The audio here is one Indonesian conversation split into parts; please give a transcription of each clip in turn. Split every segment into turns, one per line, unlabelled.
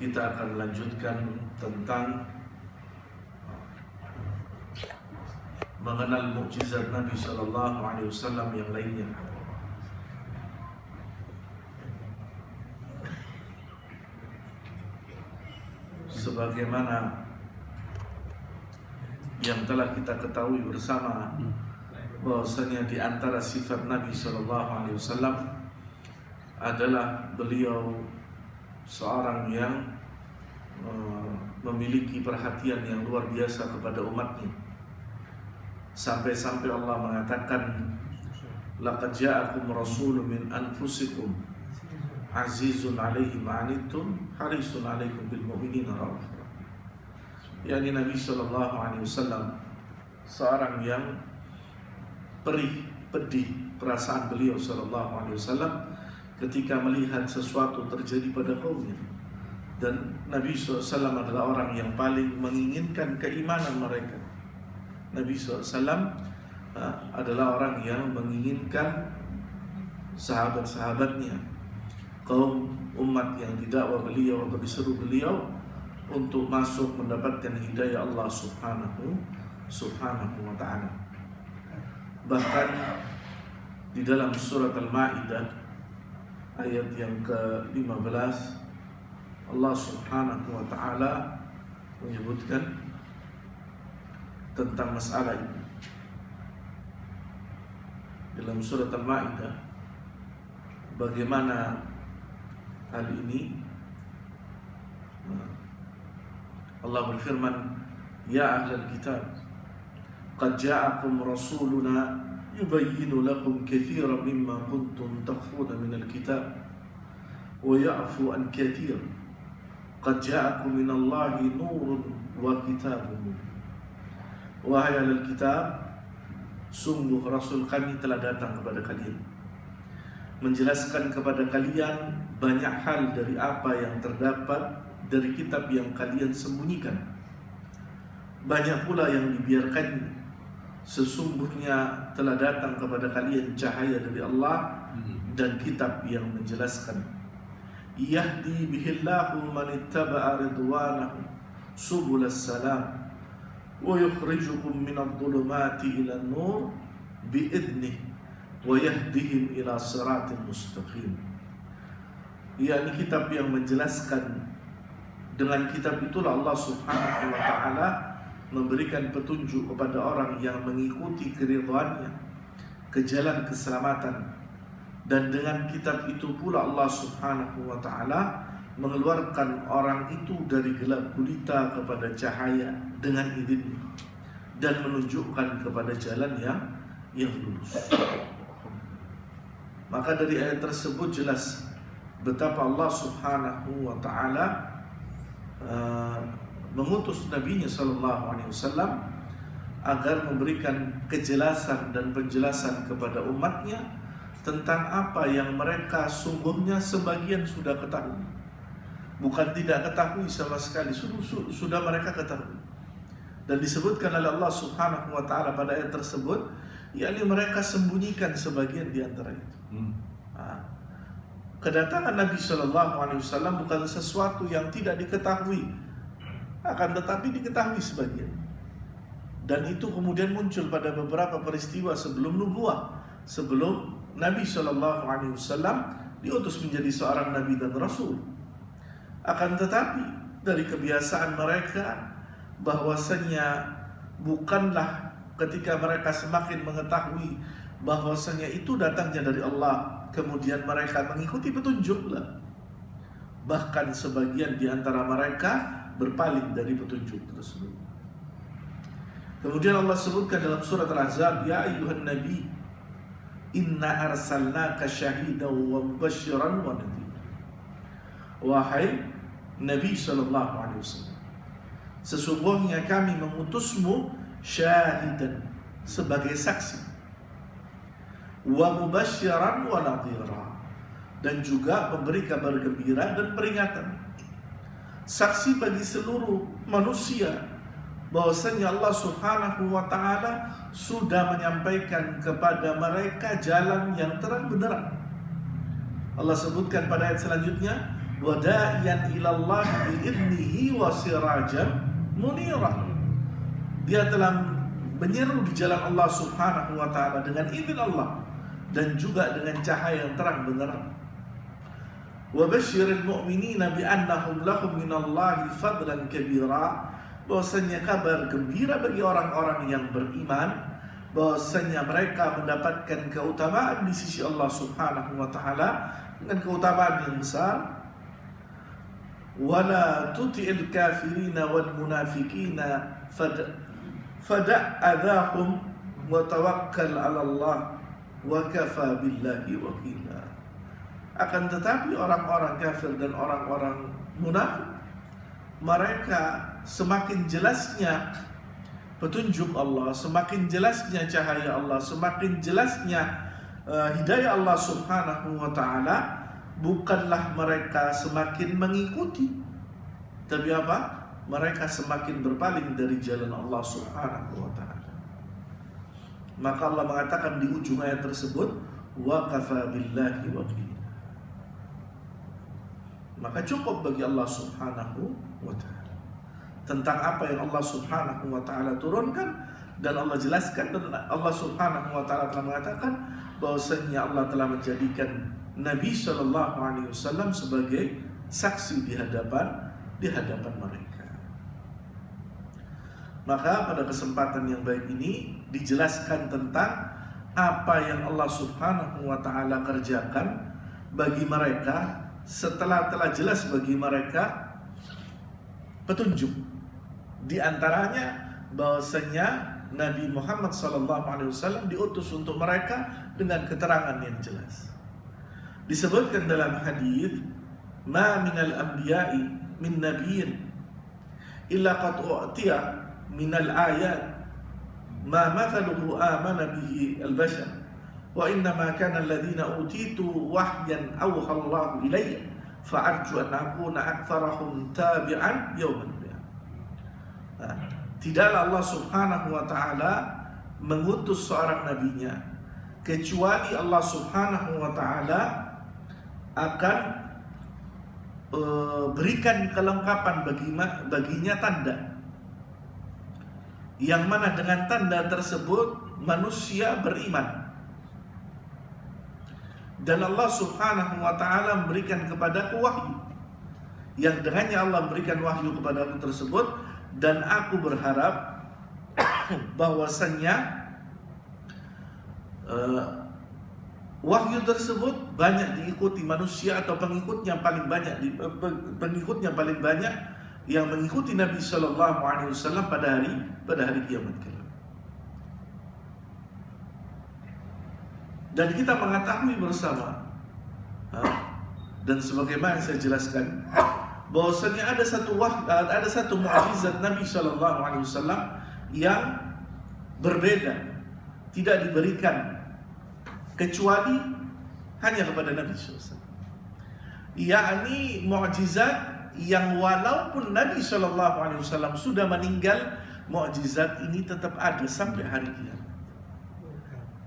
kita akan melanjutkan tentang mengenal mukjizat Nabi Sallallahu Alaihi Wasallam yang lainnya. Sebagaimana yang telah kita ketahui bersama, bahwasanya di antara sifat Nabi Sallallahu Alaihi Wasallam adalah beliau seorang yang memiliki perhatian yang luar biasa kepada umatnya. Sampai-sampai Allah mengatakan, laqad ja'akum rasulun min anfusikum azizun 'alaihi ma 'anittum harisun 'alaikum bil mu'minina raufur rahim. Yani Nabi sallallahu alaihi wasallam seorang yang perih, pedih perasaan beliau sallallahu alaihi wasallam ketika melihat sesuatu terjadi pada kaumnya. Dan Nabi SAW adalah orang yang paling menginginkan keimanan mereka. Nabi SAW adalah orang yang menginginkan sahabat-sahabatnya, kaum umat yang didakwa beliau atau diseru beliau untuk masuk mendapatkan hidayah Allah subhanahu wa ta'ala. Bahkan di dalam surat Al-Ma'idah ayat yang ke-15, Allah subhanahu wa ta'ala menyebutkan tentang masalah ini. Dalam surat Al-Ma'idah, bagaimana hal ini, Allah berfirman, ya ahlal kitab, qad ja'akum rasuluna yubayyinu lakum katsiran mimma kuntum takhfuna minal kitab wa ya'fu an katsir qad ja'akum minallahi nurun wa kitabun mubin. Wahai ahlul kitab, sungguh Rasul kami telah datang kepada kalian, menjelaskan kepada kalian banyak hal dari apa yang terdapat dari kitab yang kalian sembunyikan. Banyak pula yang dibiarkan. Sesungguhnya telah datang kepada kalian cahaya dari Allah dan kitab yang menjelaskan. Yahdi bihillahu man ittaba'a ridwanahu subulas salam wa yukhrijukum minadh dhulumati ila an-nur bi'idnihi wa yahdihim ila siratin mustaqim. yakni kitab yang menjelaskan. Dengan kitab itulah Allah subhanahu wa ta'ala memberikan petunjuk kepada orang yang mengikuti keridhaannya ke jalan keselamatan. Dan dengan kitab itu pula Allah subhanahu wa ta'ala mengeluarkan orang itu dari gelap gulita kepada cahaya dengan izinnya dan menunjukkan kepada jalan yang lurus. Maka dari ayat tersebut jelas betapa Allah subhanahu wa ta'ala mengutus Nabi-Nya sallallahu alaihi wasallam agar memberikan kejelasan dan penjelasan kepada umatnya tentang apa yang mereka sungguhnya sebagian sudah ketahui. Bukan tidak ketahui sama sekali, sudah mereka ketahui. Dan disebutkan oleh Allah subhanahu wa ta'ala pada ayat tersebut, yakni mereka sembunyikan sebagian di antara itu. Kedatangan Nabi sallallahu alaihi wasallam bukan sesuatu yang tidak diketahui, akan tetapi diketahui sebagian. Dan itu kemudian muncul pada beberapa peristiwa sebelum nubuah, sebelum Nabi sallallahu alaihi wasallam diutus menjadi seorang nabi dan rasul. Akan tetapi dari kebiasaan mereka bahwasanya bukanlah ketika mereka semakin mengetahui bahwasanya itu datangnya dari Allah, kemudian mereka mengikuti petunjuklah. Bahkan sebagian di antara mereka berpaling dari petunjuk tersebut. Kemudian Allah sebutkan dalam surat Al-Ahzab, ya ayyuhan nabi inna arsalnaka syahidan wa mubasyiran wa nadhira. Wahai Nabi sallallahu alaihi wasallam, sesungguhnya kami mengutusmu syahidan, sebagai saksi, wa mubasyiran wa nadhira, dan juga memberi kabar gembira dan peringatan. Saksi bagi seluruh manusia bahwasanya Allah subhanahu wa ta'ala sudah menyampaikan kepada mereka jalan yang terang benderang. Allah sebutkan pada ayat selanjutnya, wa da'iyan ila Allah bi'idnihi wa sirajan munira. Dia telah menyeru di jalan Allah Subhanahu wa taala dengan izin Allah dan juga dengan cahaya yang terang benderang. Wa basyiril mu'minina bi annahum lahum minallahi fadlan kabira. Bahwasanya kabar gembira bagi orang-orang yang beriman, bahwasanya mereka mendapatkan keutamaan di sisi Allah Subhanahu wa taala dengan keutamaan yang besar. Wala tuti'il kafirina wal munafiqina fada'adahum wa tawakkal 'ala Allah wa kafa billahi wakila. Akan tetapi orang-orang kafir dan orang-orang munafik, mereka semakin jelasnya petunjuk Allah, semakin jelasnya cahaya Allah, semakin jelasnya hidayah Allah Subhanahu wa taala, bukanlah mereka semakin mengikuti, tapi apa? Mereka semakin berpaling dari jalan Allah Subhanahu wa taala. Maka Allah mengatakan di ujung ayat tersebut, wa kafa billahi wakila. Maka cukup bagi Allah Subhanahu wa taala tentang apa yang Allah Subhanahu wa taala turunkan, dan Allah jelaskan, dan Allah Subhanahu wa taala telah mengatakan bahwasanya Allah telah menjadikan Nabi sallallahu alaihi wasallam sebagai saksi di hadapan mereka. Maka pada kesempatan yang baik ini dijelaskan tentang apa yang Allah Subhanahu wa taala kerjakan bagi mereka setelah telah jelas bagi mereka petunjuk. Di antaranya bahwasanya Nabi Muhammad SAW diutus untuk mereka dengan keterangan yang jelas. Disebutkan dalam hadis, ma minal anbiya'i min nabiyyin illa qad u'tiya minal ayat ma mathaluhu amana bihi al-bashar wa innama kana alladhina utitu wahyan awha Allahu ilayya fa'arju an akuna aktsarahum tabi'an yawmal qiyamah. Tidaklah Allah Subhanahu wa taala mengutus seorang nabinya kecuali Allah Subhanahu wa taala akan berikan kelengkapan baginya tanda, yang mana dengan tanda tersebut manusia beriman, dan Allah Subhanahu wa taala memberikan kepadaku wahyu, yang dengannya Allah memberikan wahyu kepadaku tersebut, dan aku berharap bahwasannya wahyu tersebut banyak diikuti manusia, atau pengikutnya paling banyak yang mengikuti Nabi Sallallahu Alaihi Wasallam pada hari kiamat kelak. Dan kita mengetahui bersama, dan sebagaimana yang saya jelaskan, bahwasanya ada satu mukjizat Nabi Sallallahu Alaihi Wasallam yang berbeda, tidak diberikan kecuali hanya kepada Nabi SAW. Yakni mukjizat yang walaupun Nabi SAW sudah meninggal, mukjizat ini tetap ada sampai hari kiamat.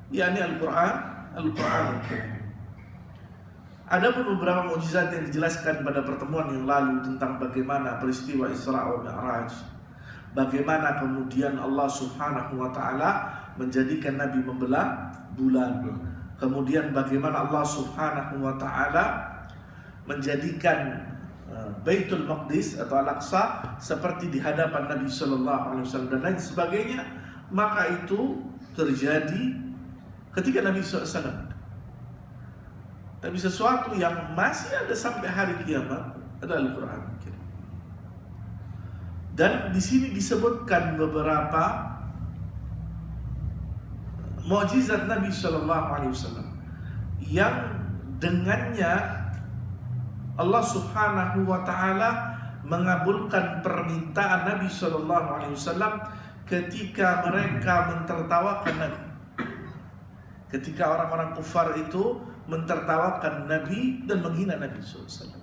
Yakni Al-Quran. Ada pun beberapa mukjizat yang dijelaskan pada pertemuan yang lalu tentang bagaimana peristiwa Isra wa Mi'raj, bagaimana kemudian Allah Subhanahu wa taala menjadikan Nabi membelah bulan, kemudian bagaimana Allah Subhanahu wa taala menjadikan Baitul Maqdis atau Al-Aqsa seperti di hadapan Nabi sallallahu alaihi wasallam dan lain sebagainya. Maka itu terjadi ketika Nabi SAW. Tapi sesuatu yang masih ada sampai hari kiamat adalah Al-Quran. Dan di sini disebutkan beberapa mukjizat Nabi Sallallahu Alaihi Wasallam yang dengannya Allah Subhanahu Wa Taala mengabulkan permintaan Nabi Sallallahu Alaihi Wasallam ketika mereka mentertawakan Nabi. Ketika orang-orang kufar itu mentertawakan Nabi dan menghina Nabi SAW.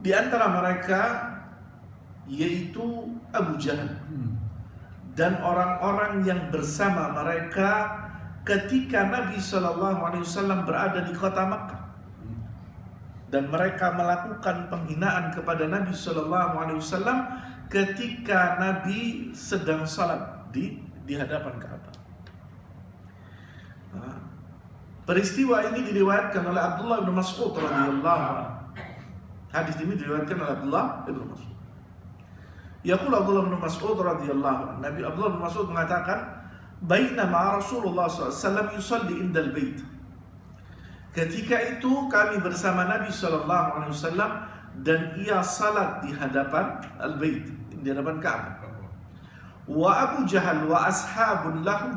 Di antara mereka yaitu Abu Jahal dan orang-orang yang bersama mereka ketika Nabi SAW berada di kota Makkah. dan mereka melakukan penghinaan kepada Nabi Shallallahu Alaihi Wasallam ketika Nabi sedang salat di hadapan Ka'bah. Peristiwa ini diriwayatkan oleh Abdullah bin Mas'ud radhiyallahu anhu. Hadis ini diriwayatkan oleh Abdullah bin Mas'ud. Yaqul Abdullah bin Mas'ud radhiyallahu anhu, Nabi Abdullah bin Mas'ud mengatakan, "Bainama Rasulullah SAW yusalli indal bait." Ketika itu kami bersama Nabi SAW dan ia salat di hadapan al-bait, di hadapan Ka'bah. Wa Abu Jahal wa ashabun lahu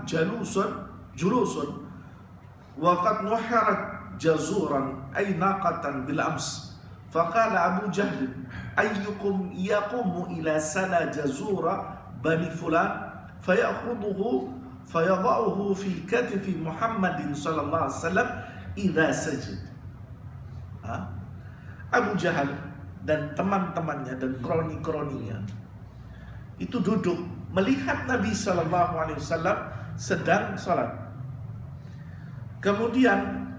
julusun wa qad nuhirat jazuran ay naqatan bil ams. Faqala Abu Jahl, ayyukum yaqumu ila sana jazura bani fulan fayakhudhuhu fayada'uhu fi katifi Muhammadin sallallahu alaihi wasallam idza sajid. Abu Jahal dan teman-temannya dan kroni-kroninya itu duduk melihat Nabi sallallahu alaihi wasallam sedang salat. Kemudian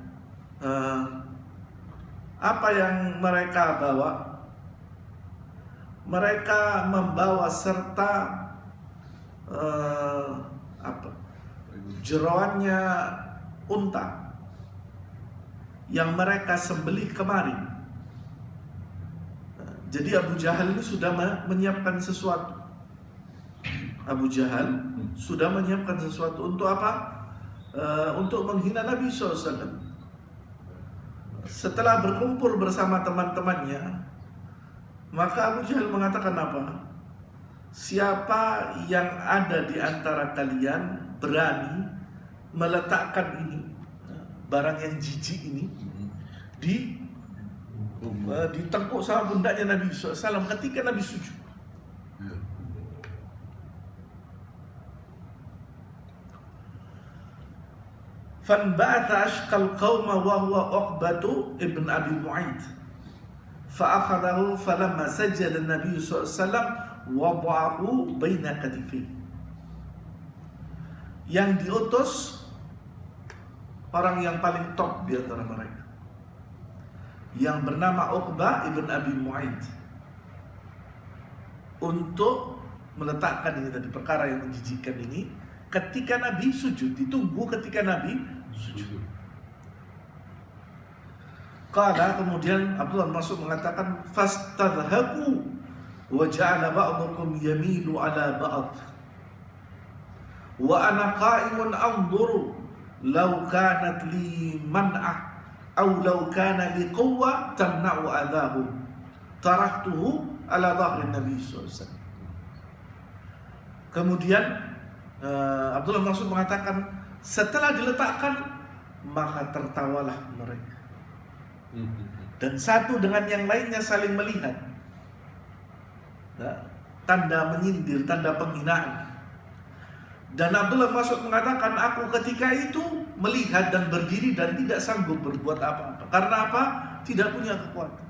apa yang mereka bawa? Mereka membawa serta jeroannya unta yang mereka sembelih kemarin. Jadi Abu Jahal ini sudah menyiapkan sesuatu. Abu Jahal sudah menyiapkan sesuatu untuk apa? Untuk menghina Nabi SAW. Setelah berkumpul bersama teman-temannya, maka Abu Jahal mengatakan apa? Siapa yang ada di antara kalian berani meletakkan ini, barang yang jijik ini, di tengkuk sama pundaknya Nabi SAW ketika Nabi sujud. Fanba'atha ashqal qauma wa huwa Uqbatu ibn Abi Mu'ayth fa'akhadahu falamma sajada an-nabiy sallallahu alaihi wasallam wada'ahu baina katifayhi. Yang diutus orang yang paling top di antara mereka, yang bernama Uqbah ibn Abi Mu'ayth, untuk meletakkan ini tadi, perkara yang menjijikkan ini ketika Nabi sujud, ditunggu ketika Nabi sujud. Qala, kemudian Abdullah bin Mas'ud mengatakan, fastadhabu wa ja'ala ba'dukum yamilu ala ba'd wa ana qa'imun anzuru law kanat li man'ah aw law kana li quwwa tamna'u adhabum taraktuhu ala dhahri Nabi sallallahu alaihi wasallam. Kemudian Abdullah bin Mas'ud mengatakan, setelah diletakkan maka tertawalah mereka, dan satu dengan yang lainnya saling melihat, tanda menyindir, tanda penghinaan. Dan Abdullah bin Mas'ud mengatakan, aku ketika itu melihat dan berdiri dan tidak sanggup berbuat apa-apa. Karena apa? Tidak punya kekuatan.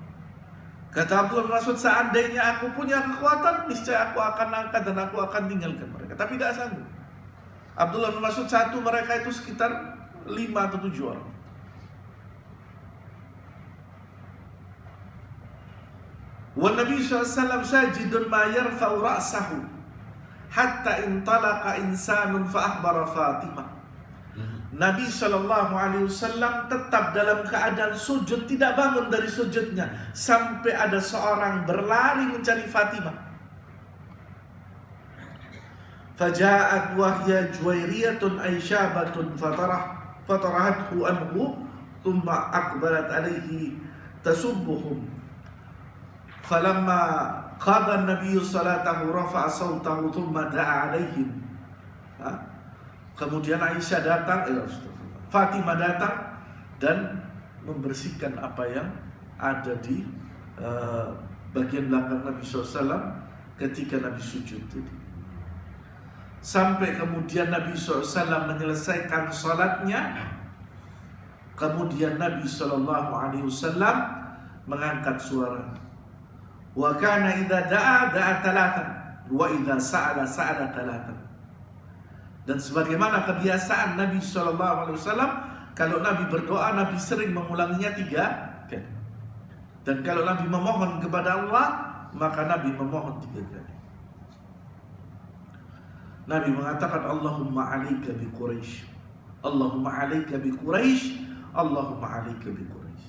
Kata Abdullah bin Mas'ud, seandainya aku punya kekuatan, niscaya aku akan angkat dan aku akan tinggalkan mereka. Tapi tidak sanggup. Abdullah bin Mas'ud satu, mereka itu sekitar 5 atau 7 orang. Wa Nabi SAW sajidun ma yarfa'u ra'sahu hatta intalaqa insanun fa akhbara Fatimah. Nabi SAW tetap dalam keadaan sujud, tidak bangun dari sujudnya sampai ada seorang berlari mencari Fatimah. Faja'at wahya juwairiyatun aisyabatun fatarahathu anhu thumma akbarat alaihi tasubbuhum. Falamma qada an-nabiy salatahu rafa'a sawtahu thumma da'a alaihim. Kemudian Aisyah datang, Fatimah datang dan membersihkan apa yang ada di bagian belakang Nabi SAW ketika Nabi sujud tadi. Sampai kemudian Nabi SAW menyelesaikan salatnya. Kemudian Nabi SAW mengangkat suara. Wa kana idza da'a talatan wa idza sa'ala talatan. Dan sebagaimana kebiasaan Nabi SAW, kalau Nabi berdoa, Nabi sering mengulanginya 3 kali. Dan kalau Nabi memohon kepada Allah, maka Nabi memohon 3 kali. Nabi mengatakan, Allahumma alaika bi Quraisy, Allahumma alaika bi Quraisy, Allahumma alaika bi Quraisy.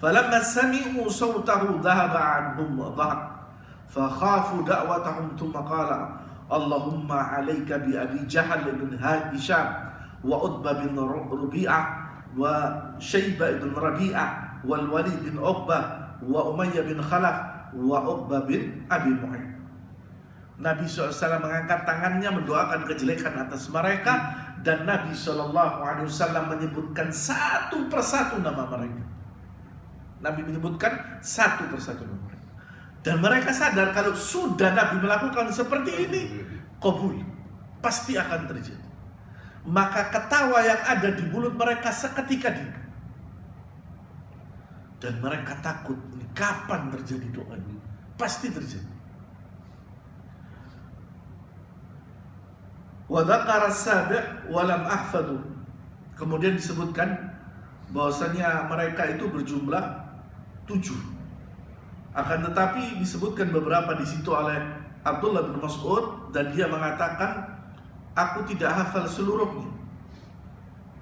Falamma sami'u sawtahu dhahaba anhum wa dhahab, fakhafu da'watahum, thumma qala Allahumma alaika bi Abi Jahal bin Hisham wa Utbah bin Rabi'ah wa Syaibah bin Rabi'ah wal Walid bin Uqbah wa Umayyah bin Khalaf wa Uqbah bin Abi Mu'ayyid. Nabi SAW mengangkat tangannya mendoakan kejelekan atas mereka, dan Nabi SAW menyebutkan satu persatu nama mereka. Nabi menyebutkan satu persatu nama mereka. Dan mereka sadar kalau sudah Nabi melakukan seperti ini, qabul, pasti akan terjadi. Maka ketawa yang ada di mulut mereka seketika diam. Dan mereka takut, ini kapan terjadi doa ini? Pasti terjadi. Wa dzakara as-sabi' wa lam ahfadhu. Kemudian disebutkan bahwasanya mereka itu berjumlah 7. Akan tetapi disebutkan beberapa di situ oleh Abdullah bin Mas'ud, dan dia mengatakan, aku tidak hafal seluruhnya.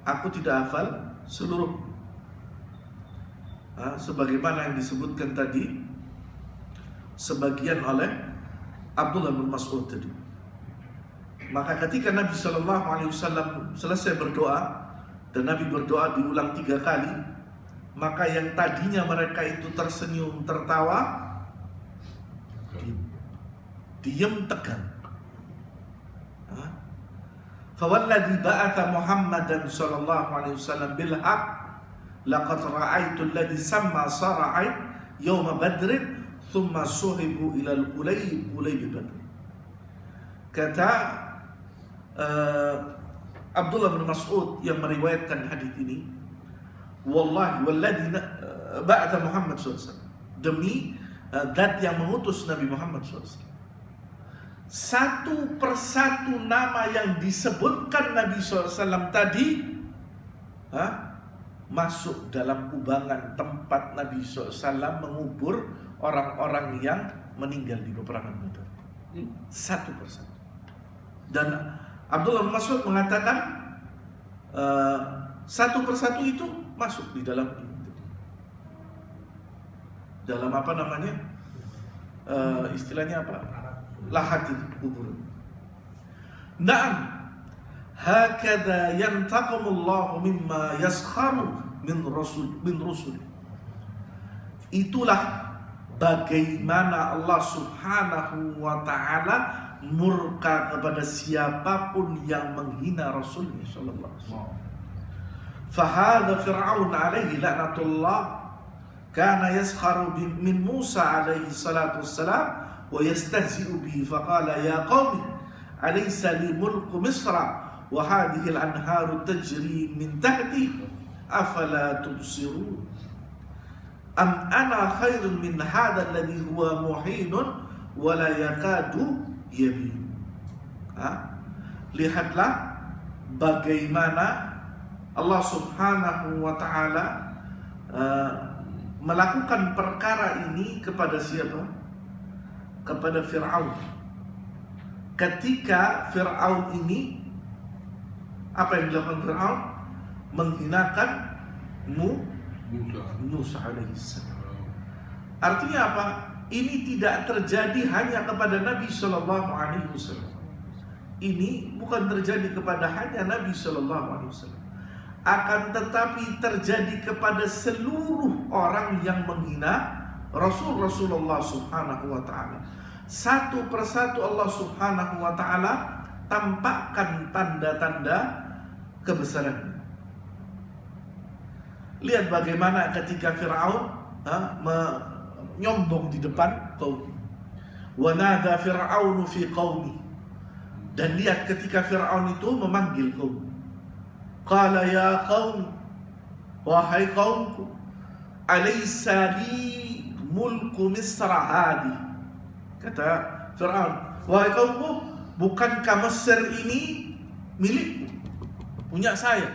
Aku tidak hafal seluruhnya. Sebagaimana yang disebutkan tadi sebagian oleh Abdullah bin Mas'ud tadi. Maka ketika Nabi SAW selesai berdoa, dan Nabi berdoa diulang 3 kali, maka yang tadinya mereka itu tersenyum, tertawa, diam tegang. Fawalladhi ba'atha Muhammadan sallallahu alaihi wasallam bil haqq, laqad ra'aitu alladhi samma sara'ai yawma badrin thumma suhibu ila al-Qulayb Badr. Kata Abdullah bin Mas'ud yang meriwayatkan hadis ini, wallahi walladhi ba'atha Muhammad SAW, demi zat yang mengutus Nabi Muhammad SAW, satu persatu nama yang disebutkan Nabi SAW tadi masuk dalam kubangan tempat Nabi SAW mengubur orang-orang yang meninggal di peperangan Badar. Satu persatu. Dan Abdullah bin Mas'ud mengatakan satu persatu itu masuk di dalam apa namanya, istilahnya apa, lahat itu, kubur. Naam, hakadha yantaqamullahu mimma yaskharu min rusul. Itulah bagaimana Allah Subhanahu wa ta'ala murka kepada siapapun yang menghina Rasulnya sallallahu alaihi wasallam. Fahadha Fir'aun alaihi la'natullah kana yaskharu min Musa alaihi salatu wassalam wa yastahzi'u bihi, faqala ya qaumi alaysa li mulku Misra wa hadhihi al-anharu tajri min tahti afala tubsirun am ana khairun min hadha alladhi huwa muhinun wa la yakadu yabin. Lihatlah bagaimana Allah Subhanahu wa ta'ala melakukan perkara ini kepada siapa? Kepada Fir'aun. Ketika Fir'aun ini, apa yang dilakukan Fir'aun? Menghinakan Musa alaihissalam. Artinya apa? Ini tidak terjadi hanya kepada Nabi Sallallahu Alaihi Wasallam. Ini bukan terjadi kepada hanya Nabi Sallallahu Alaihi Wasallam. Akan tetapi terjadi kepada seluruh orang yang menghina Rasulullah Subhanahu Wa Taala. Satu persatu Allah Subhanahu Wa Taala tampakkan tanda-tanda kebesarannya. Lihat bagaimana ketika Fir'aun menyombong di depan kaum. Wa nada Fir'aunu fi qaumi. Dan lihat ketika Fir'aun itu memanggil kaum. Qala ya qaum, wahai kaumku, alaysa li mulku Misra hadi. Kata Fir'aun, wahai kaumku, bukankah Mesir ini milikku, punya saya?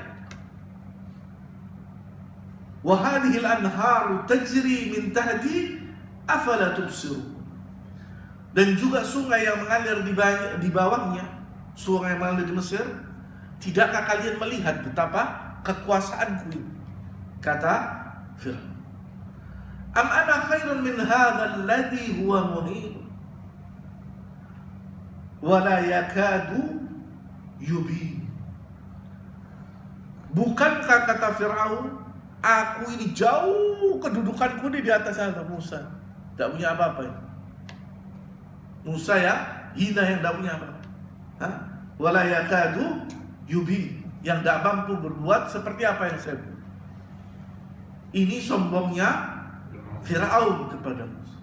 wa hadhihi al-anharu tajri min tahti afala tubsirun. Dan juga sungai yang mengalir di bawahnya, sungai yang mengalir di Mesir, tidakkah kalian melihat betapa kekuasaanku ini? Kata Fir'aun. Am ana khairun min hadha alladhi huwa muhin wa la yakadu yubin. Bukankah, kata Fir'aun, aku ini jauh kedudukanku ini di atas Musa. Tidak punya apa-apa ini. Musa ya hina, yang tidak punya apa-apa. Wa la yakadu yubin, yang tidak mampu berbuat seperti apa yang saya buat. Ini sombongnya Fir'aun kepada Musa.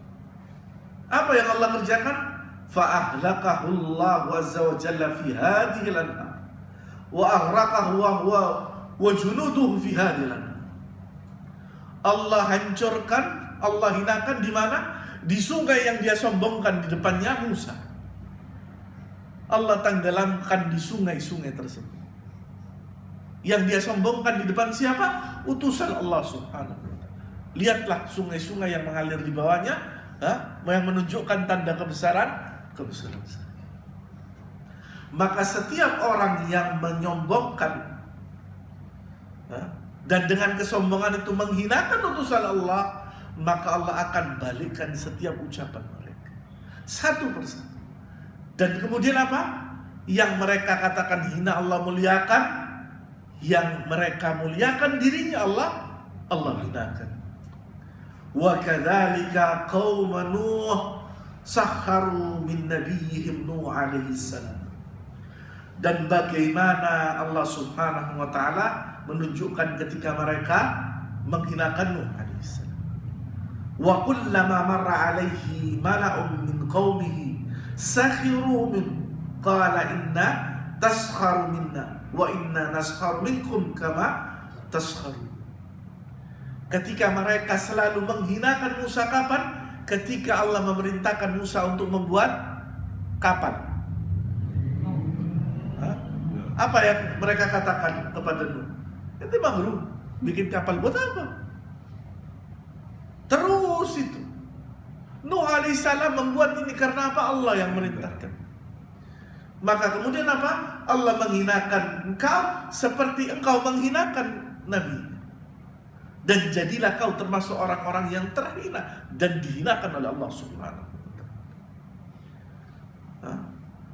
Apa yang Allah kerjakan? Fa'ahlakahu Allah azza wa jalla fi hadhihi al-anhar wa aghraqahu wa junuduhu fi hadhihi al-anhar. Allah hancurkan, Allah hinakan di mana? Di sungai yang dia sombongkan di depannya Musa. Allah tenggelamkan di sungai-sungai tersebut. Yang dia sombongkan di depan siapa? Utusan Allah subhanahu wa ta'ala. Lihatlah sungai-sungai yang mengalir di bawahnya, yang menunjukkan tanda kebesaran. Maka setiap orang yang menyombongkan dan dengan kesombongan itu menghinakan utusan Allah, maka Allah akan balikkan setiap ucapan mereka satu persatu. Dan kemudian apa? Yang mereka katakan hina Allah muliakan, yang mereka muliakan dirinya Allah hinakan. Wa kadzalika qaum Nuh sakharu min nabiyihim Nuh alaihi salam. Dan bagaimana Allah subhanahu wa ta'ala menunjukkan ketika mereka menghinakan Nuh alaihi salam. Wa kullama marra alaihi mala'un min qaumihi sakhiru min qala inna taskharu minna wa inna naskharu minkum kama taskharu. Ketika mereka selalu menghinakan Musa, kapan? Ketika Allah memerintahkan Musa untuk membuat kapal. Apa yang mereka katakan kepada Nuh? Itu makhluk, bikin kapal buat apa? Terus itu Nuh alaihissalam membuat ini karena apa? Allah yang merintahkan. Maka kemudian apa? Allah menghinakan engkau seperti engkau menghinakan Nabi. Dan jadilah kau termasuk orang-orang yang terhina dan dihinakan oleh Allah subhanahu wa ta'ala.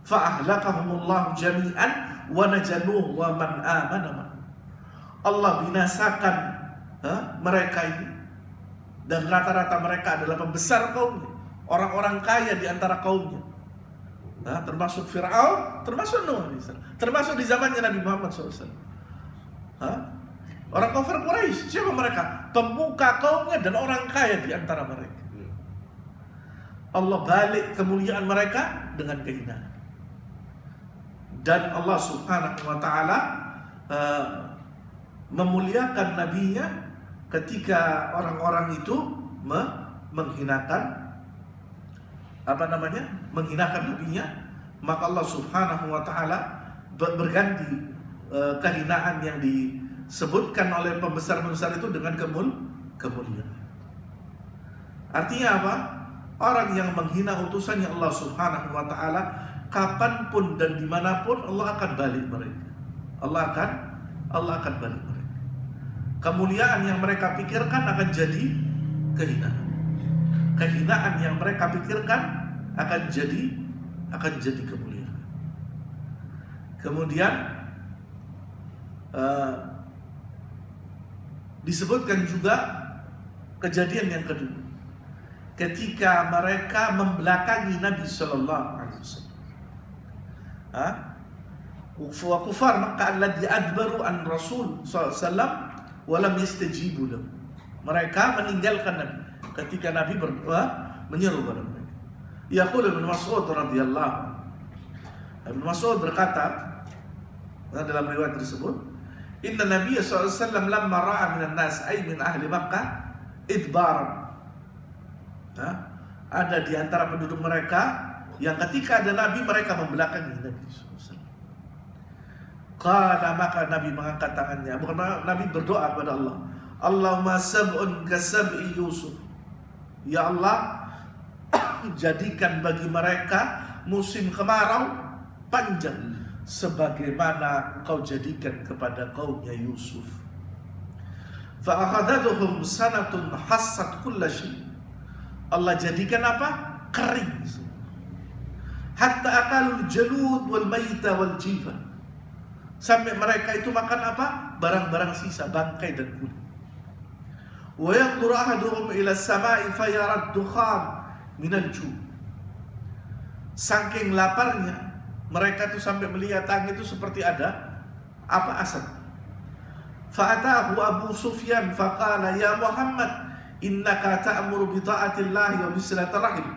Fa'ahlakahumullahu jami'an wa najaluhu wa man amana. Allah binasakan mereka ini, dan rata-rata mereka adalah pembesar kaumnya, orang-orang kaya di antara kaumnya. Termasuk Fir'aun, termasuk Nuh, termasuk di zamannya Nabi Muhammad SAW. Orang kafir Quraisy, siapa mereka? Pembuka kaumnya dan orang kaya di antara mereka. Allah balik kemuliaan mereka dengan kehinaan. Dan Allah subhanahu wa ta'ala memuliakan nabinya ketika orang-orang itu menghinakan menghinakan nabinya, maka Allah subhanahu wa ta'ala berganti kehinaan yang disebutkan oleh pembesar-pembesar itu dengan kemuliaan. Artinya apa? Orang yang menghina utusannya Allah subhanahu wa ta'ala, kapanpun dan dimanapun Allah akan balik mereka. Allah akan balik mereka. Kemuliaan yang mereka pikirkan akan jadi kehinaan. Kehinaan yang mereka pikirkan akan jadi kemuliaan. Kemudian disebutkan juga kejadian yang kedua, ketika mereka membelakangi Nabi Sallallahu Alaihi Wasallam. Wa kufar Makkah alladhi adbaru an Rasul Sallallahu Alaihi Wasallam wa lam yastajibu lahu. Mereka meninggalkan Nabi ketika Nabi menyeru kepada mereka. Yaqul Ibnu Mas'ud radhiyallahu anhu. Ibnu Mas'ud berkata dalam riwayat tersebut, inna Nabi sallallahu alaihi wasallam lamma ra'a minan nas ay min ahli Makkah idbaran. Ada di antara penduduk mereka yang ketika ada Nabi mereka membelakangi Nabi sallallahu alaihi wasallam. Qala, maka Nabi mengangkat tangannya, bukan Nabi berdoa kepada Allah, Allahumma sab'un kasab'i Yusuf. Ya Allah, jadikan bagi mereka musim kemarau panjang sebagaimana Engkau jadikan kepada kaumnya Yusuf. Fa'akhadatuhum sanatun hassat kulla syai'. Allah jadikan apa? Kering. Hatta akalul jalud wal maita wal jifa. Sampai mereka itu makan apa? Barang-barang sisa, bangkai dan kulit. Wa yanzuru ahaduhum ila as-sama'i fayara ad-dukhan minal ju'. Saking laparnya mereka itu sampai melihat langit itu seperti ada apa? Asap. Fa'atahu Abu Sufyan faqala ya Muhammad innaka ta'muru bi ta'atillahi wa bisilati rahim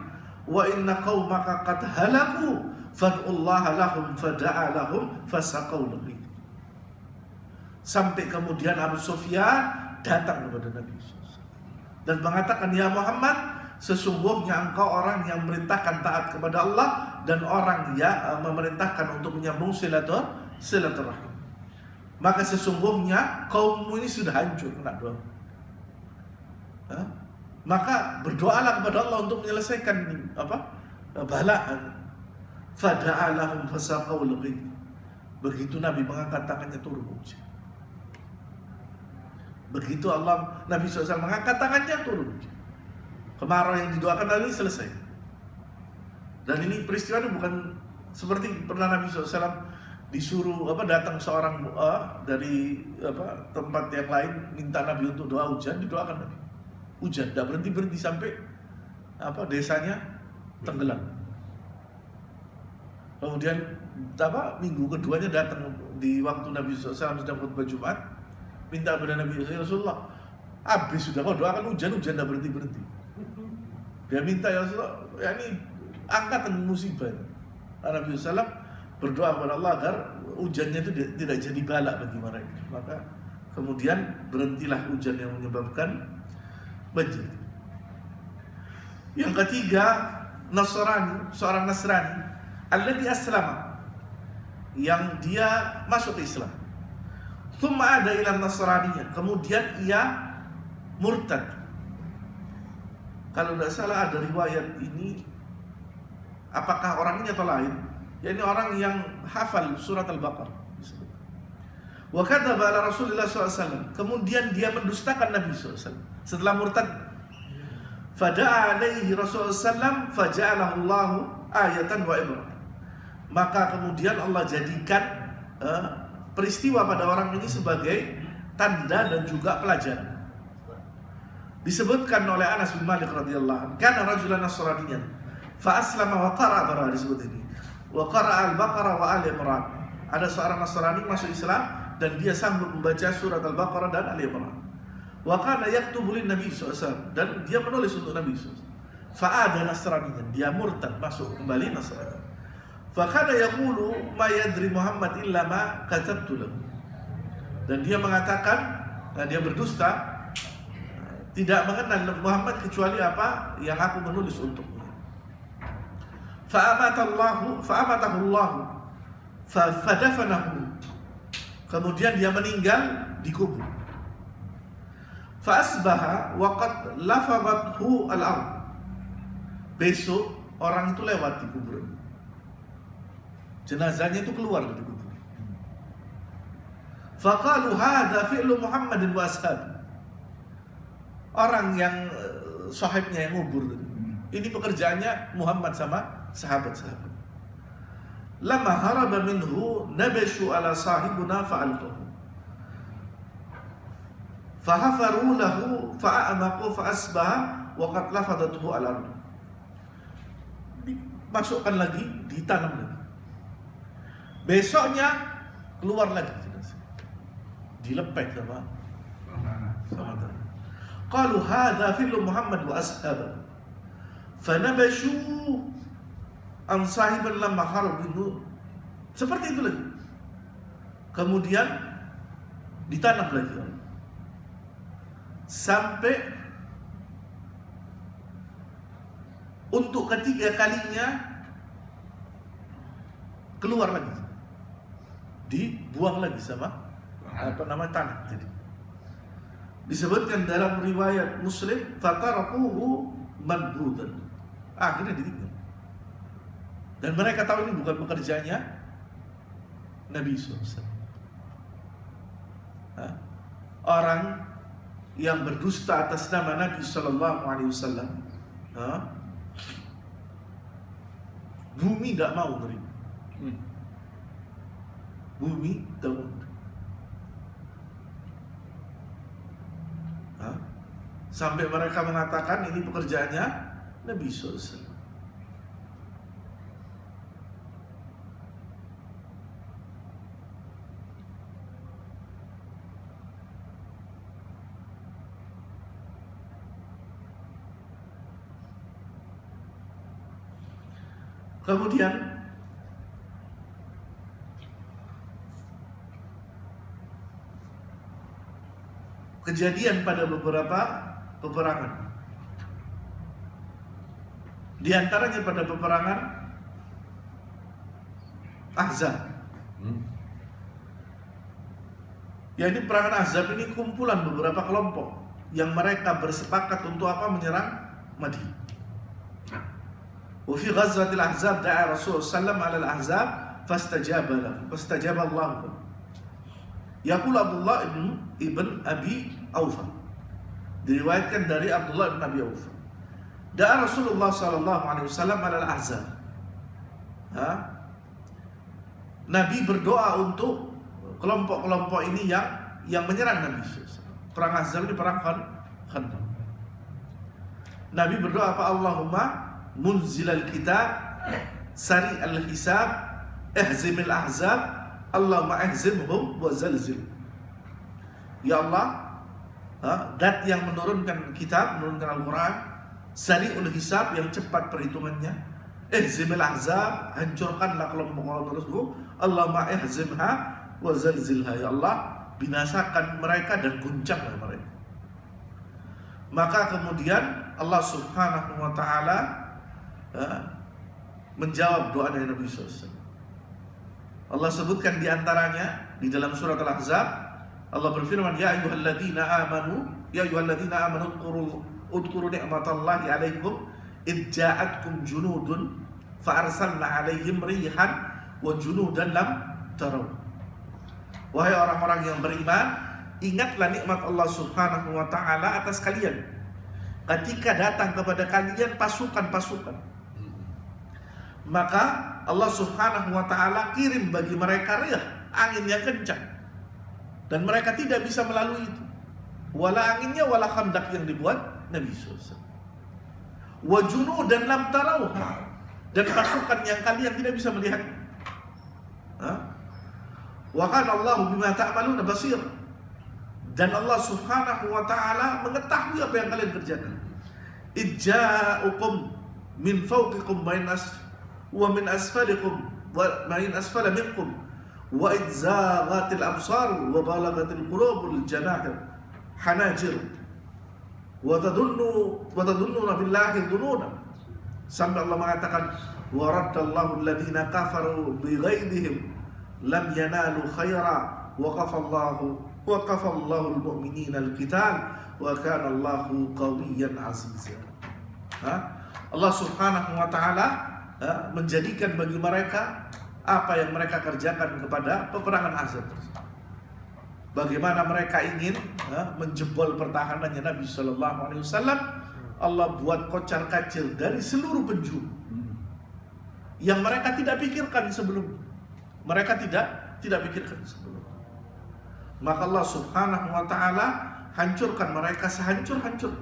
wa inna qaumaka qad halaku fad'ullaha lahum fada'a lahum fasaqaw lahu. Sampai kemudian Abu Sufyan datang kepada Nabi SAW dan mengatakan, ya Muhammad, sesungguhnya engkau orang yang memerintahkan taat kepada Allah dan orang yang memerintahkan untuk menyambung silaturahim. Maka sesungguhnya kaummu ini sudah hancur kena doa. Maka berdoalah kepada Allah untuk menyelesaikan bala. Fada'alahum fasaqaw lahu. Begitu Nabi mengangkat tangannya turun hujan. Begitu Nabi SAW mengangkat tangannya turun hujan. Kemarau yang didoakan tadi selesai. Dan ini peristiwa ini bukan seperti pernah Nabi SAW disuruh datang seorang dari tempat yang lain minta Nabi untuk doa hujan, didoakan Nabi. Hujan, tidak berhenti sampai desanya tenggelam. Kemudian minggu keduanya datang di waktu Nabi SAW sedang khutbah Jumat, minta kepada Nabi, ya Rasulullah, habis sudah kau doakan hujan tidak berhenti. Dia minta, ya Rasulullah, ya ini angkatan musibah. Nabi SAW berdoa kepada Allah agar hujannya itu tidak jadi bala bagi mereka. Maka kemudian berhentilah hujan yang menyebabkan banjir. Yang ketiga, Nasrani, seorang Nasrani, alladzi aslama, yang dia masuk Islam. Tsumma ada ila Nasraniyah, kemudian ia murtad. Kalau tidak salah ada riwayat ini, apakah orang ini atau lain? Ya, ini orang yang hafal surat Al-Baqarah. Wa kadzaba ala Rasulillah SAW. Kemudian dia mendustakan Nabi SAW setelah murtad. Fada'a alaihi Rasulullah SAW faja'alahu Allahu ayatan wa ibrah. Maka kemudian Allah jadikan peristiwa pada orang ini sebagai tanda dan juga pelajaran. Disebutkan oleh Anas bin Malik radhiyallahu anhu, kana rajulan nasraniyan fa aslama wa qara'a, disebut ini. Wa qara'a al-Baqarah wa Ali Imran. Ada seorang Nasrani masuk Islam dan dia sanggup membaca surat Al-Baqarah dan Ali Imran. Wa kana yaktubu lin Nabi SAW, dan dia menulis untuk Nabi SAW. Fa'ada Nasraniyan, dia murtad, masuk kembali Nasrani. Fa kana yaqulu ma yadri Muhammad illa ma katabtu lahu. Dan dia mengatakan, dia berdusta, tidak mengenal Muhammad kecuali apa yang aku menulis untuknya. Fa'amatahu Allah fadafanahu. Kemudian dia meninggal, dikubur. Fa'asbaha waqad lafadathu al-ard. Besok orang itu lewat di kuburan. Jenazahnya itu keluar dari kubur. Faqalu hadza fi'lu Muhammadin wa ashab. Orang yang sahibnya yang ngubur, ini pekerjaannya Muhammad sama sahabat-sahabat. Lama haraba minhu nabashu ala sahibuna fa'alqahu fahafaru lahu fa'amaqu fa'asbaha wa qad lafadathu al-ard. Masukkan lagi, ditanam lagi. Besoknya keluar lagi, dilepek sama tanah. Qalu hadza fi'lu Muhammad wa ashabahu fanabashu an sahiban lamma harabinu. Seperti itu lagi. Kemudian ditanam lagi sampai untuk ketiga kalinya keluar lagi, dibuang lagi sama tanah. Jadi Disebutkan dalam riwayat Muslim, fatarakuhu manbudan. Akhirnya ditinggal. Dan mereka tahu ini bukan pekerjaannya Nabi SAW. Orang yang berdusta atas nama Nabi SAW, bumi tidak mau menerima. Bumi tidak mau menerima. Sampai mereka mengatakan ini pekerjaannya Nabi SAW. Kemudian kejadian pada beberapa peperangan. Di antaranya pada peperangan Ahzab. Ya, ini peperangan Ahzab ini kumpulan beberapa kelompok yang mereka bersepakat untuk apa? Menyerang Madinah. Wa fi ghazwatil Ahzab da'a Rasulullah sallallahu alaihi wasallam 'ala al-Ahzab fastajaba Allah. Yaqul Abdullah ibn Abi Aufa. Diriwayatkan dari Abdullah bin Abi Aufa. Da'a Rasulullah sallallahu alaihi wasallam 'ala al-Ahzab. Nabi berdoa untuk kelompok-kelompok ini yang menyerang Nabi SAW. Perang Ahzab ini perang Khandaq. Nabi berdoa apa? Allahumma munzilal kitab, sari al-hisab, ihzimil ahzab, Allahumma ihzimhum wa zalzil. Ya Allah, Dat yang menurunkan kitab, menurunkan Al-Quran, sari'ul hisab, yang cepat perhitungannya, ihzimil ahzab, hancurkanlah kelompok-kelompok tersebut, Allahumma ihzimha wa zalzilha. Ya Allah, binasakan mereka dan guncanglah mereka. Maka kemudian Allah Subhanahu wa ta'ala menjawab doa dari Nabi SAW. Allah sebutkan di antaranya di dalam surat Al-Ahzab, Allah berfirman, ya ayyuhalladzina amanu udhkuru ni'matallahi 'alaikum id ja'atkum junudun fa arsalna 'alaihim rihan wa junudan lam taraw. Wahai orang-orang yang beriman, ingatlah nikmat Allah Subhanahu wa ta'ala atas kalian ketika datang kepada kalian pasukan-pasukan. Maka Allah Subhanahu wa ta'ala kirim bagi mereka riyah, angin yang kencang, dan mereka tidak bisa melalui itu, wala anginnya wala khandak yang dibuat Nabi SAW. Wa junudan lam tarawha, dan pasukan yang kalian tidak bisa melihat. Wa kana Allahu bima ta'maluna basir, dan Allah Subhanahu wa ta'ala mengetahui apa yang kalian kerjakan. Ijja'ukum min fawqikum wa min asfalikum wa min asfala minkum wa idzaghatil absar wa balagatil qulubul hanajir wa tadunnuna billahi dununa, sampai Allah mengatakan wa raddallahu alladhina kafaru bighaidihim lam yanalu khaira wa kafallahu al-mu'minina al-qital wa kana Allahu qawiyyan azizan. Allah Subhanahu wa ta'ala menjadikan bagi mereka apa yang mereka kerjakan kepada peperangan Ahzab. Bagaimana mereka ingin menjebol pertahanannya Nabi Sallallahu Alaihi Wasallam, Allah buat kocar kacir dari seluruh penjuru yang mereka tidak pikirkan sebelum. Mereka tidak pikirkan sebelum. Maka Allah Subhanahu wa ta'ala hancurkan mereka sehancur-hancur.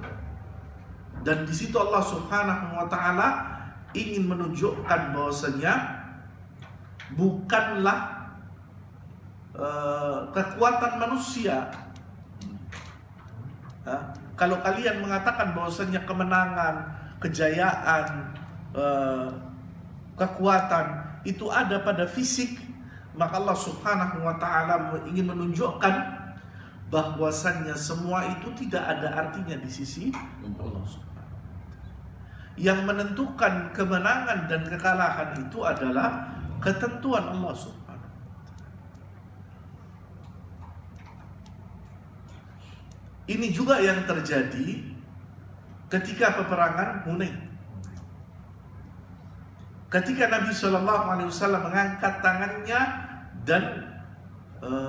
Dan di situ Allah Subhanahu wa ta'ala ingin menunjukkan bahwasanya bukanlah kekuatan manusia. Kalau kalian mengatakan bahwasanya kemenangan, kejayaan, kekuatan itu ada pada fisik, maka Allah Subhanahu wa ta'ala ingin menunjukkan bahwasannya semua itu tidak ada artinya di sisi Allah Subhanahu. Yang menentukan kemenangan dan kekalahan itu adalah ketentuan Allah Subhanahu. Ini juga yang terjadi ketika peperangan Hunain. Ketika Nabi SAW mengangkat tangannya dan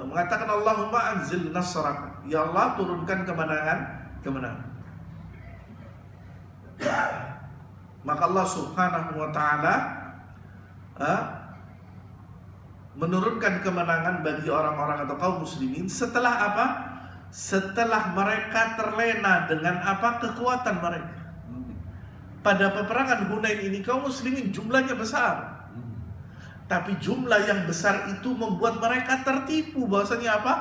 mengatakan, Allahumma anzil nasrak, ya Allah turunkan kemenangan. Maka Allah Subhanahu wa Ta'ala menurunkan kemenangan bagi orang-orang atau kaum muslimin setelah apa? Setelah mereka terlena dengan apa? Kekuatan mereka. Pada peperangan Hunain ini kaum muslimin jumlahnya besar. Tapi jumlah yang besar itu membuat mereka tertipu bahwasanya apa?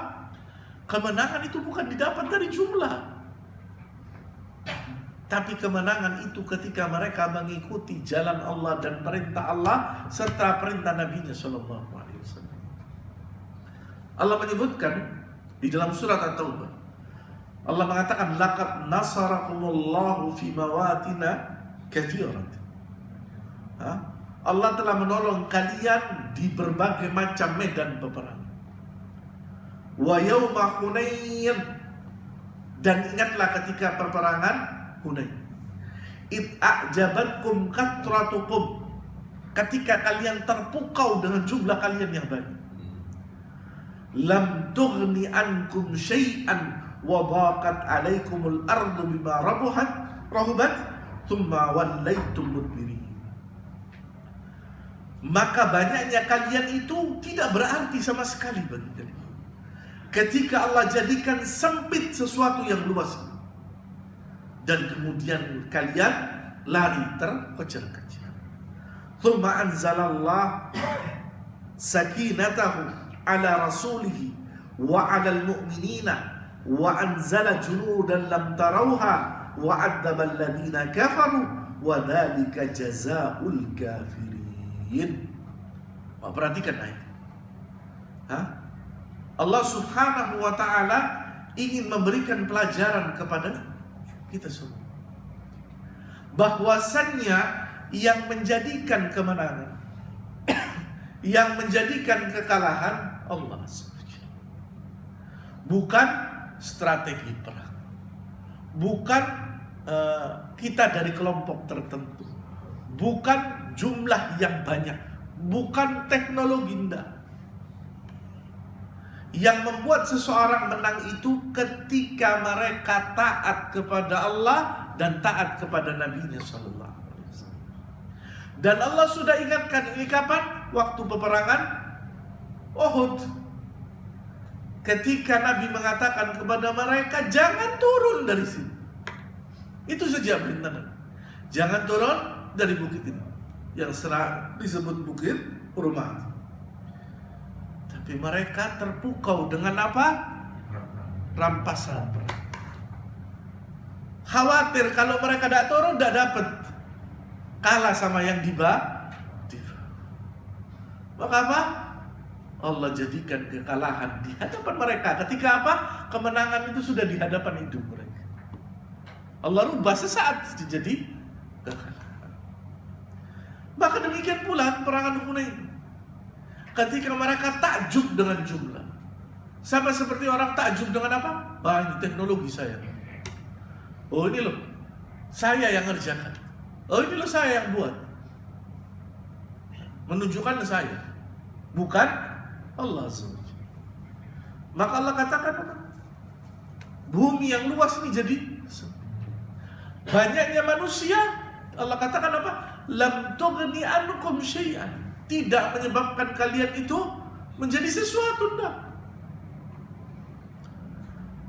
Kemenangan itu bukan didapat dari jumlah. Tapi kemenangan itu ketika mereka mengikuti jalan Allah dan perintah Allah serta perintah Nabi-Nya sallallahu alaihi wasallam. Allah menyebutkan di dalam surat At-Taubah. Allah mengatakan, laqad nasarakumullahu fi mawatina katsirat. Allah telah menolong kalian di berbagai macam medan peperangan. Wa yauma Hunain, dan ingatlah ketika peperangan Hunain. Id a'jabatkum katratukum, ketika kalian terpukau dengan jumlah kalian yang banyak. Lam tughni ankum syai'an wa dhaqat 'alaikumul ardu bima rahubat thumma wallaytum mudbirin. Maka banyaknya kalian itu tidak berarti sama sekali bagi kalian ketika Allah jadikan sempit sesuatu yang luas, dan kemudian kalian lari terkejar-kejar. Thumma anzalallah sakinatahu ala rasulihi wa ala al-mu'minina wa anzala junudan lam tarawha wa 'adzaba alladhina kafaru wa dzalika jazaa'ul kafirin. Perhatikan ayat. Allah Subhanahu wa Ta'ala ingin memberikan pelajaran kepada kita semua bahwasannya yang menjadikan kemenangan yang menjadikan kekalahan Allah SWT, bukan strategi perang, bukan kita dari kelompok tertentu, bukan jumlah yang banyak, bukan teknologi, enggak. Yang membuat seseorang menang itu ketika mereka taat kepada Allah dan taat kepada Nabi-Nya sallallahu alaihi wasallam. Dan Allah sudah ingatkan ini kapan? Waktu peperangan Uhud. Ketika Nabi mengatakan kepada mereka, jangan turun dari sini. Itu saja perintah Nabi. Jangan turun dari bukit ini yang disebut Bukit Urmah. Tapi mereka terpukau dengan apa? Rampasan perang. Khawatir kalau mereka tidak turun, tidak dapat, kalah sama yang di bawah. Maka apa? Allah jadikan kekalahan di hadapan mereka. Ketika apa? Kemenangan itu sudah di hadapan hidup mereka. Allah rubah sesaat jadi kekalahan. Maka demikian pula peperangan Hunain. Ketika mereka takjub dengan jumlah, sama seperti orang takjub dengan apa? Ini teknologi saya. Oh ini loh, saya yang ngerjakan. Oh ini loh, saya yang buat. Menunjukkan saya, bukan Allah SWT. Maka Allah katakan apa? Bumi yang luas ini jadi banyaknya manusia. Allah katakan apa? Lam tughni ankum syai'an, tidak menyebabkan kalian itu menjadi sesuatu, enggak.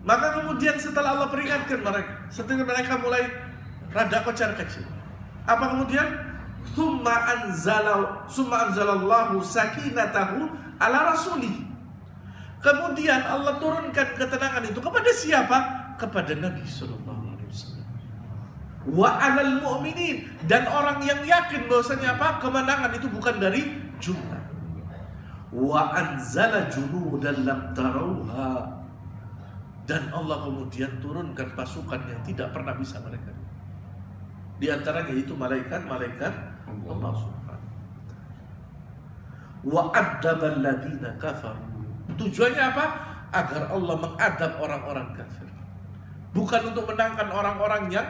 Maka kemudian setelah Allah peringatkan mereka, setelah mereka mulai rada kocar-kacir, apa kemudian? Summa anzalallahu sakinatahu ala rasulih. Kemudian Allah turunkan ketenangan itu kepada siapa? Kepada Nabi sallallahu alaihi wasallam. Wa 'alal mu'minin, dan orang yang yakin bahwasanya apa? Kemenangan itu bukan dari jumlah. Wa anzala junudan lam tarawha, dan Allah kemudian turunkan pasukan yang tidak pernah bisa mereka. Di antaranya itu malaikat-malaikat Allah Subhanahu wa adzabal ladina kafaru. Tujuannya apa? Agar Allah mengadab orang-orang kafir. bukan untuk menangkan orang-orang yang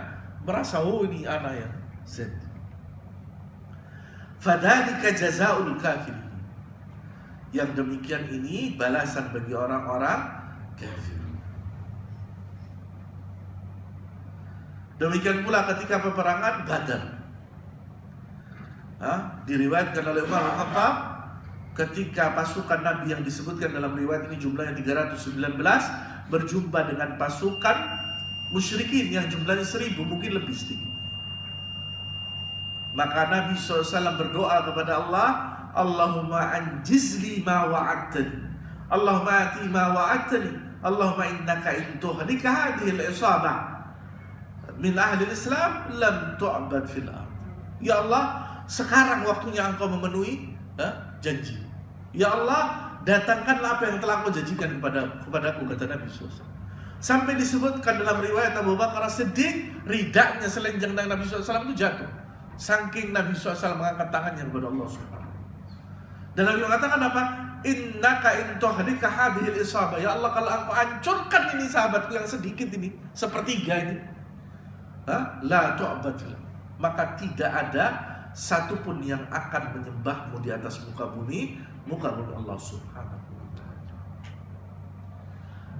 merasa ini anak yang Z. Fadzalika jazaa'ul kafirin. Yang demikian ini balasan bagi orang-orang kafir. Demikian pula ketika peperangan Badar. Diriwayatkan oleh Umar Al-Khattab ketika pasukan Nabi yang disebutkan dalam riwayat ini jumlahnya 319 berjumpa dengan pasukan musyrikin yang jumlahnya 1000, mungkin lebih sedikit. Maka Nabi SAW berdoa kepada Allah, Allahumma anjizli ma wa'adtani, Allahumma ati ma wa'adtani, Allahumma innaka in tuhlika hadhihi al-isabah min ahli Islam lam tu'bad fil ard. Ya Allah, sekarang waktunya Engkau memenuhi janji. Ya Allah, datangkanlah apa yang telah Engkau janjikan kepadaku, kata Nabi SAW. Sampai disebutkan dalam riwayat Abu Bakar Siddiq, ridaknya selenjang dari Nabi SAW itu jatuh. Saking Nabi SAW mengangkat tangannya kepada Allah Subhanahu. Dan Nabi mengatakan apa? Innaka in tuhlika hadhil isabah. Ya Allah, kalau Engkau hancurkan ini sahabatku yang sedikit ini, sepertiga ini, la tu'bad, maka tidak ada satupun yang akan menyembahmu di atas muka bumi Allah Subhanahu wa ta'ala.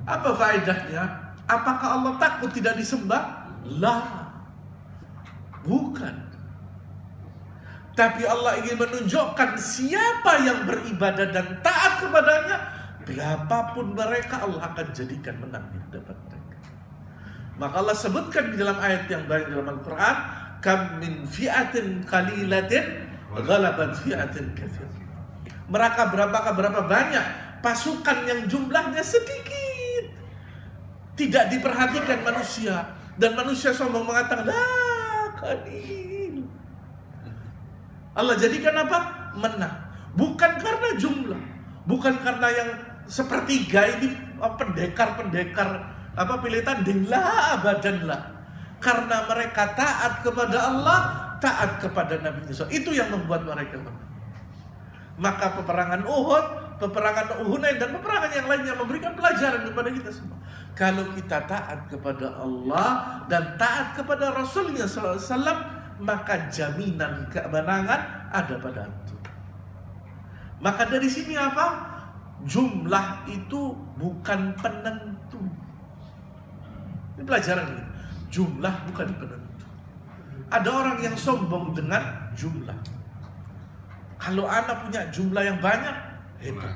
Apa faedahnya? Apakah Allah takut tidak disembah? Lah, bukan. Tapi Allah ingin menunjukkan siapa yang beribadah dan taat kepadanya, berapapun mereka Allah akan jadikan menang di hadapan mereka. Maka Allah sebutkan di dalam ayat yang banyak dalam Al-Quran, kam min fi'atin qalilatin ghalabat fi'atin katsirah. Berapa banyak pasukan yang jumlahnya sedikit, tidak diperhatikan manusia, dan manusia sombong mengatakan la qalil. Allah jadikan apa? Menang. Bukan karena jumlah, bukan karena yang sepertiga ini pendekar pilih tanding, lah abadan lah. Karena mereka taat kepada Allah, taat kepada Nabi SAW. Itu yang membuat mereka menang. Maka peperangan Uhud, peperangan Hunain, dan peperangan yang lainnya memberikan pelajaran kepada kita semua. Kalau kita taat kepada Allah dan taat kepada Rasulnya SAW, maka jaminan kemenangan ada pada antum. Maka dari sini apa? Jumlah itu bukan penentu. Ini pelajaran ini. Jumlah bukan penentu. Ada orang yang sombong dengan jumlah. Kalau anak punya jumlah yang banyak, hebat.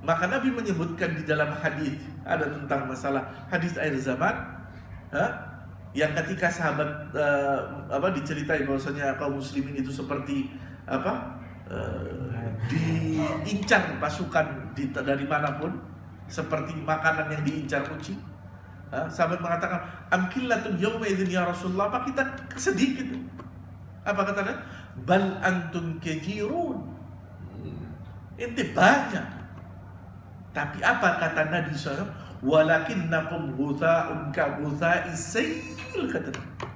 Maka Nabi menyebutkan di dalam hadis, ada tentang masalah hadis akhir zaman, yang ketika sahabat diceritai bahwasanya kaum muslimin itu seperti diincar pasukan dari manapun, seperti makanan yang diincar kucing. Sahabat mengatakan, amkillatun yawma idzin ya Rasulullah, apa kita sedikit? Apa katanya? Bal antum kathirun. Inti banyak. Tapi apa kata Nabi SAW? Walakinnakum ghutha'un ka ghutha'is sayl, kata Nabi.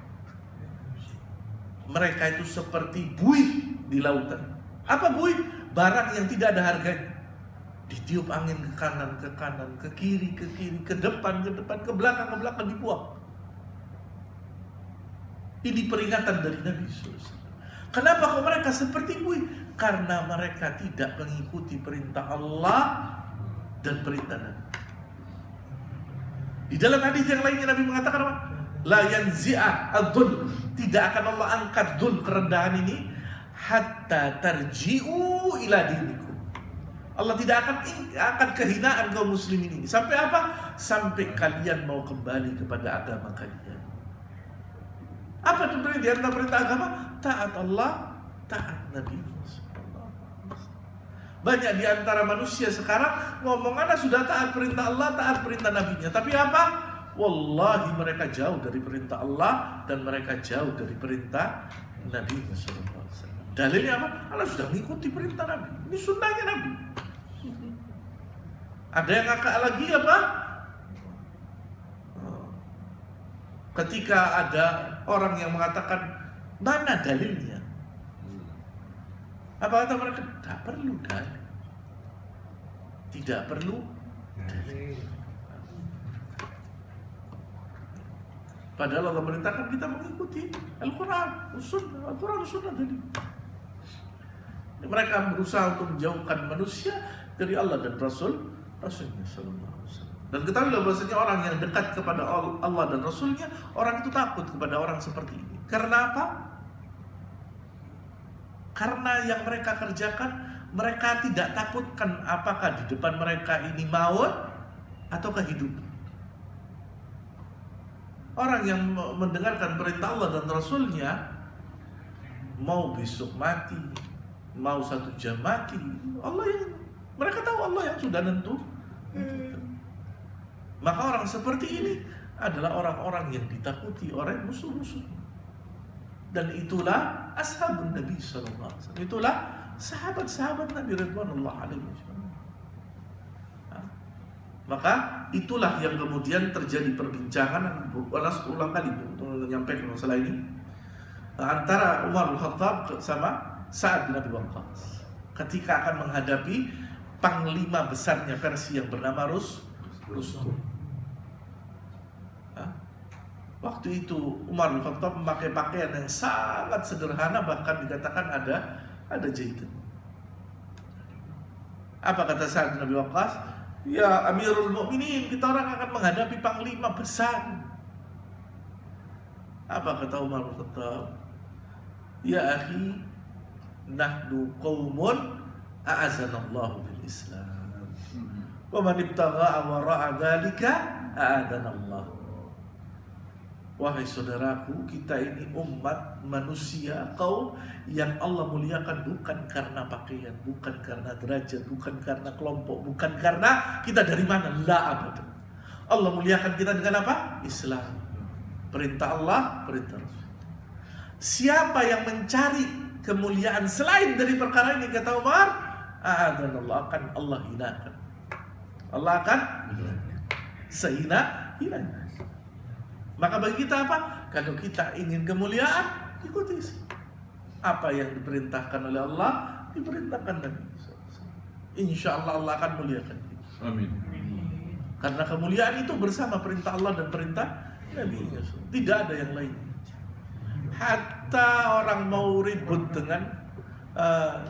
Mereka itu seperti buih di lautan. Apa buih? Barang yang tidak ada harganya. Ditiup angin ke kanan, ke kiri, ke depan, ke belakang, dibuang. Ini peringatan dari Nabi SAW. Kenapa kok mereka seperti buih? Karena mereka tidak mengikuti perintah Allah dan perintah Nabi. Di dalam hadis yang lainnya Nabi mengatakan apa? La yanzi'a ad-dhul. Tidak akan Allah angkat dhul, kerendahan ini, hatta tarji'u ila dinikum. Allah tidak akan kehinaan kaum muslimin ini. Sampai apa? Sampai kalian mau kembali kepada agama kalian. Apa itu di antara perintah agama? Taat Allah, taat Nabi. Banyak di antara manusia sekarang ngomong ana sudah taat perintah Allah, taat perintah Nabinya. Tapi apa? Wallahi mereka jauh dari perintah Allah dan mereka jauh dari perintah Nabi SAW. Dalilnya apa? Allah sudah mengikuti perintah Nabi. Ini sunnahnya Nabi. Ada yang ngakak lagi apa? Ketika ada orang yang mengatakan, mana dalilnya? Apa kata mereka? Tidak perlu dalil. Tidak perlu dalil. Padahal Allah merintahkan kita mengikuti Al-Quran, Sunnah, Al-Quran, Sunnah tadi. Mereka berusaha untuk menjauhkan manusia dari Allah dan Rasulnya Sallallahu Alaihi Wasallam. Dan ketahuilah bahwasanya orang yang dekat kepada Allah dan Rasulnya, orang itu takut kepada orang seperti ini. Karena apa? Karena yang mereka kerjakan, mereka tidak takutkan apakah di depan mereka ini maut atau kehidupan. Orang yang mendengarkan perintah Allah dan Rasulnya, mau besok mati, mau 1 jam mati, mereka tahu Allah yang sudah nentu. Maka orang seperti ini adalah orang-orang yang ditakuti oleh musuh-musuh. Dan itulah ashabun Nabi sallallahu alaihi wasallam. Itulah sahabat-sahabat Nabi radhiyallahu alaihi wasallam. Maka itulah yang kemudian terjadi perbincangan, berulang kali menyampaikan masalah ini antara Umar bin Khattab sama Sa'ad bin Abi Waqqas ketika akan menghadapi panglima besarnya Persia yang bernama Rustum. Waktu itu Umar bin Khattab memakai pakaian yang sangat sederhana, bahkan dikatakan ada jahitan. Apa kata Sa'ad bin Abi Waqqas? Ya Amirul Mukminin, kita orang akan menghadapi panglima besar. Apa kata Umar bin Khattab? Ya akhi, nahnu qaumun a'azanallahu bil Islam. Wa man ibtagha wara'a dzalika a'adanallahu. Wahai saudaraku, kita ini umat manusia, kaum yang Allah muliakan bukan karena pakaian, bukan karena derajat, bukan karena kelompok, bukan karena kita dari mana, la abad. Allah muliakan kita dengan apa? Islam. Perintah Allah, perintah Rasul. Siapa yang mencari kemuliaan selain dari perkara ini, kata Umar, a'adanallah, akan Allah hinakan. Allah akan sehina-hinanya. Maka bagi kita apa? Kalau kita ingin kemuliaan, ikuti apa yang diperintahkan oleh Allah, diperintahkan Nabi. Insya Allah Allah akan muliakan kita.
Amin.
Karena kemuliaan itu bersama perintah Allah dan perintah Nabi. Tidak ada yang lain. Hatta orang mau ribut dengan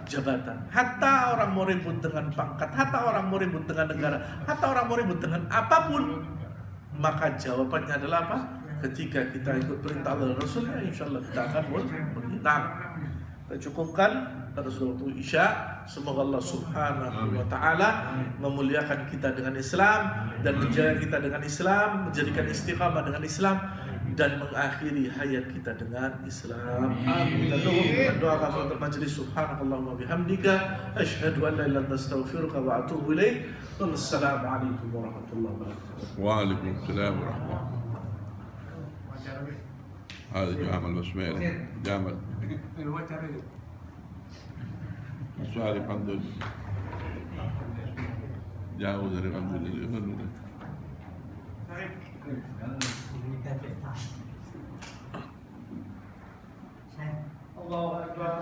jabatan, hatta orang mau ribut dengan pangkat, hatta orang mau ribut dengan negara, hatta orang mau ribut dengan apapun, maka jawabannya adalah apa? Ketika kita ikut perintah Allah dan Rasulnya, insya Allah kita akan menang. Kita cukupkan pada waktu Isya. Semoga Allah Subhanahu wa Ta'ala memuliakan kita dengan Islam dan menjaga kita dengan Islam, menjadikan istiqamah dengan Islam, dan mengakhiri hayat kita dengan Islam. Amin. Kita doa kafaratul majlis. Subhanakallahumma bihamdika asyhadu an la ilaha illa anta astaghfiruka wa atubu ilaik. Wassalamualaikum warahmatullahi wabarakatuh.
Waalaikumsalam warahmatullahi. هذا جامع البسميلة جامع السؤال الحمد لله جاوز الحمد لله
الله أكبر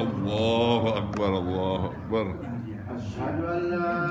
الله أكبر الله أكبر.
أشهد أن لا